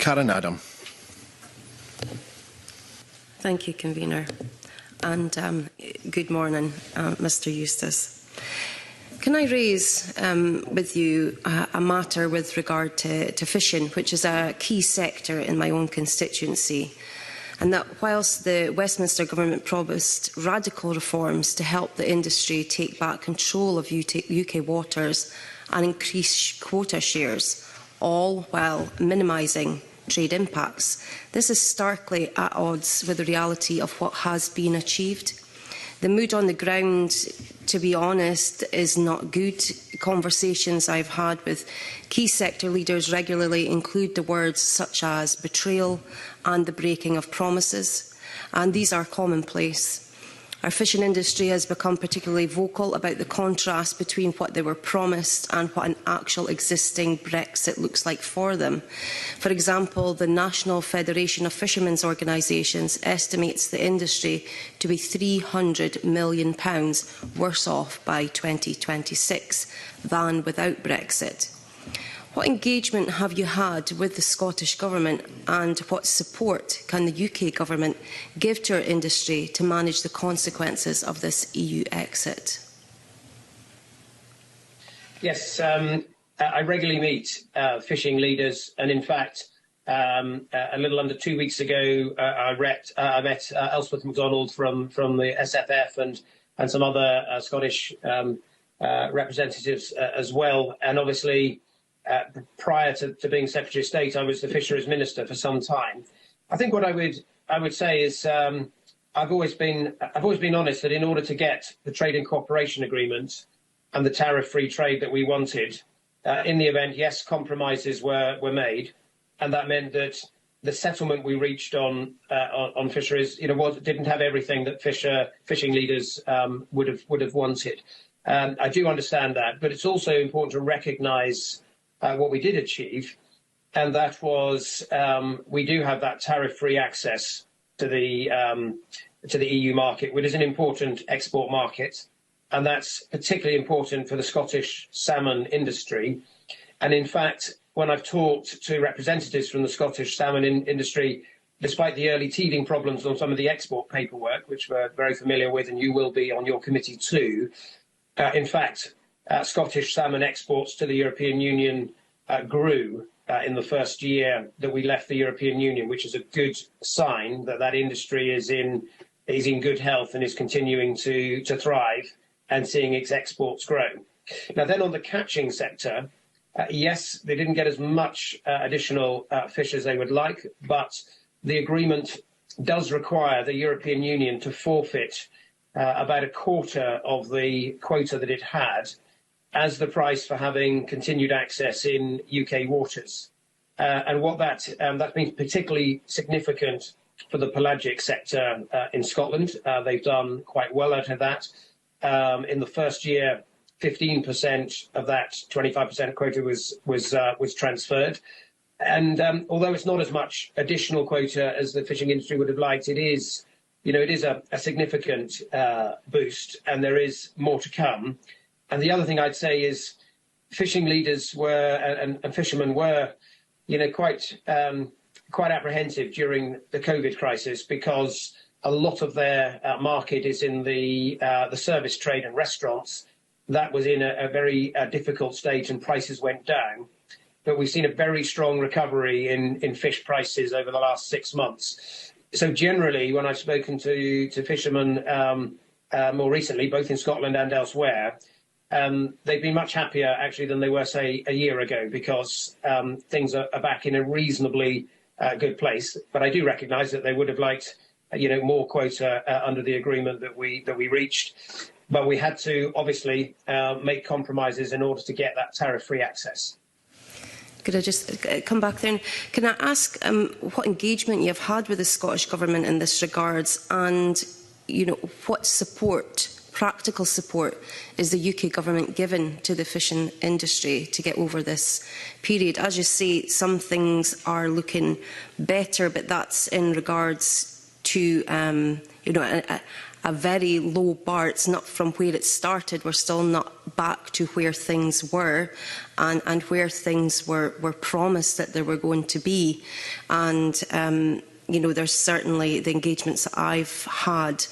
Karen Adam. Thank you, Convener. And good morning, Mr Eustace. Can I raise with you a matter with regard to fishing, which is a key sector in my own constituency, and that whilst the Westminster Government promised radical reforms to help the industry take back control of UK waters and increase quota shares, all while minimising trade impacts, this is starkly at odds with the reality of what has been achieved. The mood on the ground, to be honest, is not good. Conversations I've had with key sector leaders regularly include the words such as betrayal and the breaking of promises, and these are commonplace. Our fishing industry has become particularly vocal about the contrast between what they were promised and what an actual existing Brexit looks like for them. For example, the National Federation of Fishermen's Organisations estimates the industry to be £300 million worse off by 2026 than without Brexit. What engagement have you had with the Scottish Government, and what support can the UK Government give to our industry to manage the consequences of this EU exit? Yes, I regularly meet fishing leaders, and in fact, a little under 2 weeks ago, I met Elspeth MacDonald from the SFF and some other Scottish representatives as well, and obviously. Prior to being Secretary of State, I was the Fisheries Minister for some time. I think what I would say is I've always been honest that in order to get the trade and cooperation agreement and the tariff-free trade that we wanted, in the event, yes, compromises were made, and that meant that the settlement we reached on fisheries, didn't have everything that fishing leaders would have wanted. I do understand that, but it's also important to recognise what we did achieve, and that was we do have that tariff-free access to the EU market, which is an important export market, and that's particularly important for the Scottish salmon industry. And in fact, when I've talked to representatives from the Scottish salmon industry, despite the early teething problems on some of the export paperwork, which we're very familiar with, and you will be on your committee too, in fact, Scottish salmon exports to the European Union grew in the first year that we left the European Union, which is a good sign that that industry is in good health and is continuing to thrive and seeing its exports grow. Now then, on the catching sector, yes, they didn't get as much additional fish as they would like, but the agreement does require the European Union to forfeit about a quarter of the quota that it had as the price for having continued access in UK waters. And what that's been particularly significant for the pelagic sector in Scotland. They've done quite well out of that. In the first year, 15% of that 25% quota was transferred. And although it's not as much additional quota as the fishing industry would have liked, it is a significant boost, and there is more to come. And the other thing I'd say is fishing leaders were and fishermen were, quite apprehensive during the COVID crisis, because a lot of their market is in the service trade and restaurants. That was in a very difficult state, and prices went down. But we've seen a very strong recovery in fish prices over the last 6 months. So generally, when I've spoken to fishermen more recently, both in Scotland and elsewhere, they've been much happier actually than they were, say, a year ago, because things are back in a reasonably good place. But I do recognise that they would have liked, more quota under the agreement that we reached. But we had to obviously make compromises in order to get that tariff-free access. Could I just come back then? Can I ask what engagement you have had with the Scottish Government in this regards, and what support, practical support, is the UK Government given to the fishing industry to get over this period? As you say, some things are looking better, but that's in regards to a very low bar. It's not from where it started. We're still not back to where things were, and where things were promised that they were going to be. And you know, there's certainly the engagements that I've had,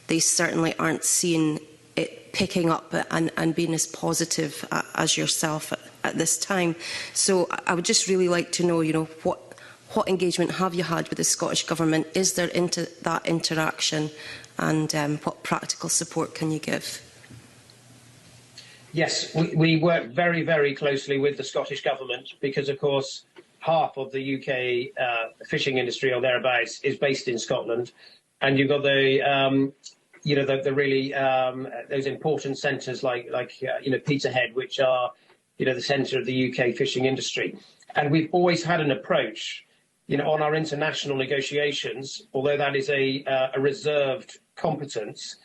they certainly aren't seeing it picking up and being as positive as yourself at this time. So I would just really like to know, you know, what engagement have you had with the Scottish Government? Is there that interaction, and what practical support can you give? Yes, we work very, very closely with the Scottish Government because, of course, half of the UK fishing industry or thereabouts is based in Scotland, and you've got the you know, the really those important centres like you know, Peterhead, which are, you know, the centre of the UK fishing industry. And we've always had an approach, you know, on our international negotiations, although that is a reserved competence,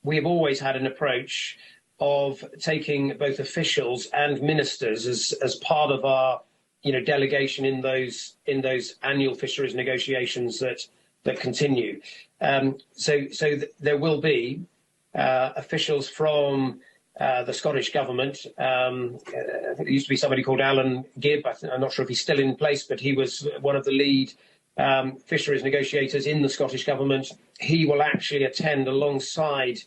we have always had an approach of taking both officials and ministers as part of our, you know, delegation in those annual fisheries negotiations that continue. So there will be officials from the Scottish Government. I think there used to be somebody called Alan Gibb. I'm not sure if he's still in place, but he was one of the lead fisheries negotiators in the Scottish Government. He will actually attend alongside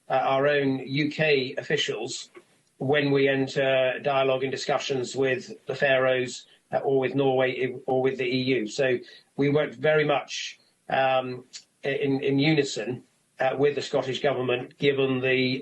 our own UK officials when we enter dialogue and discussions with the Faroes or with Norway or with the EU. So we work very much in unison with the Scottish Government, given the